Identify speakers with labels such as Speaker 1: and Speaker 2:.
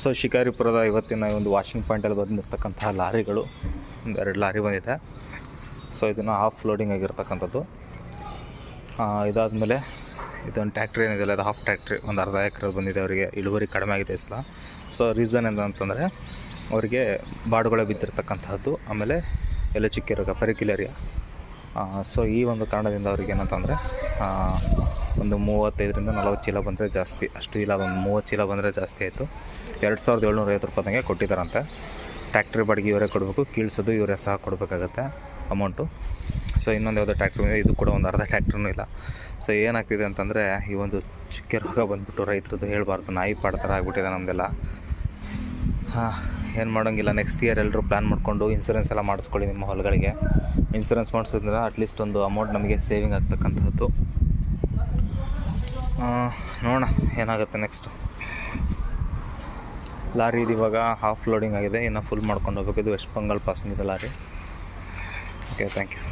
Speaker 1: So ಶಿಕಾರಿಪುರದ ಇವತ್ತಿನ ಒಂದು ವಾಷಿಂಗ್ ಪಾಯಿಂಟಲ್ಲಿ ಬಂದಿರತಕ್ಕಂತಹ ಲಾರಿಗಳು ಒಂದು 2 ಲಾರಿ ಬಂದಿದೆ. ಸೊ ಇದನ್ನು ಹಾಫ್ ಲೋಡಿಂಗ್ ಆಗಿರ್ತಕ್ಕಂಥದ್ದು. ಇದಾದಮೇಲೆ ಇದೊಂದು ಟ್ಯಾಕ್ಟ್ರಿ ಏನಿದೆ ಅದು ಹಾಫ್ ಟ್ಯಾಕ್ಟ್ರಿ ಒಂದು ಅರ್ಧ ಎಕರೆ ಬಂದಿದೆ. ಅವರಿಗೆ ಇಳುವರಿ ಕಡಿಮೆ ಆಗಿದೆ ಈ ಸಲ. ಸೊ ರೀಸನ್ ಏನಂತಂದರೆ ಅವರಿಗೆ ಬಾಡುಗಳು ಬಿದ್ದಿರ್ತಕ್ಕಂಥದ್ದು, ಆಮೇಲೆ ಎಲ್ಲ ಚಿಕ್ಕ ರೋಗ ಪರಿಕಿಲೇರಿಯಾ. ಸೊ ಈ ಒಂದು ಕಾರಣದಿಂದ ಅವ್ರಿಗೆ ಏನಂತಂದರೆ ಒಂದು 35ರಿಂದ 40 ಚೀಲ ಬಂದರೆ ಜಾಸ್ತಿ, ಅಷ್ಟು ಇಲ್ಲ ಒಂದು 30 ಚೀಲ ಬಂದರೆ ಜಾಸ್ತಿ ಆಯಿತು. 2750 ರೂಪಾಯಿಗೆ ಕೊಟ್ಟಿದ್ದಾರಂತೆ. ಟ್ಯಾಕ್ಟ್ರಿ ಬಾಡಿಗೆ ಇವರೇ ಕೊಡಬೇಕು, ಕೀಳ್ಸೋದು ಇವರೇ ಸಹ ಕೊಡಬೇಕಾಗತ್ತೆ ಅಮೌಂಟು. ಸೊ ಇನ್ನೊಂದು ಯಾವುದೋ ಟ್ಯಾಕ್ಟ್ರಿ ಇದೆ, ಇದು ಕೂಡ ಒಂದು ಅರ್ಧ ಟ್ಯಾಕ್ಟ್ರಿನೂ ಇಲ್ಲ. ಸೊ ಏನಾಗ್ತಿದೆ ಅಂತಂದರೆ ಈ ಒಂದು ಚುಕ್ಕೆ ರೋಗ ಬಂದುಬಿಟ್ಟು ರೈತರದ್ದು ಹೇಳಬಾರ್ದು, ನಾಯಿ ಪಾಡ ಥರ ಆಗಿಬಿಟ್ಟಿದೆ ನಮ್ಮದೆಲ್ಲ. ಏನು ಮಾಡೋಂಗಿಲ್ಲ. ನೆಕ್ಸ್ಟ್ ಇಯರ್ ಎಲ್ಲರೂ ಪ್ಲ್ಯಾನ್ ಮಾಡಿಕೊಂಡು ಇನ್ಸೂರೆನ್ಸ್ ಎಲ್ಲ ಮಾಡಿಸ್ಕೊಳ್ಳಿ ನಿಮ್ಮ ಹೊಲಗಳಿಗೆ. ಇನ್ಸೂರೆನ್ಸ್ ಮಾಡಿಸೋದ್ರಿಂದ ಅಟ್ಲೀಸ್ಟ್ ಒಂದು ಅಮೌಂಟ್ ನಮಗೆ ಸೇವಿಂಗ್ ಆಗ್ತಕ್ಕಂಥದ್ದು. ನೋಡೋಣ ಏನಾಗುತ್ತೆ ನೆಕ್ಸ್ಟು. ಲಾರಿ ಇದು ಇವಾಗ ಹಾಫ್ ಲೋಡಿಂಗ್ ಆಗಿದೆ, ಇನ್ನು ಫುಲ್ ಮಾಡ್ಕೊಂಡು ಹೋಗ್ಬೇಕು. ಇದು ವೆಸ್ಟ್ ಬೆಂಗಾಲ್ ಪಾಸಿಂಗ್ ಇದೆ ಲಾರಿ. Okay, thank you.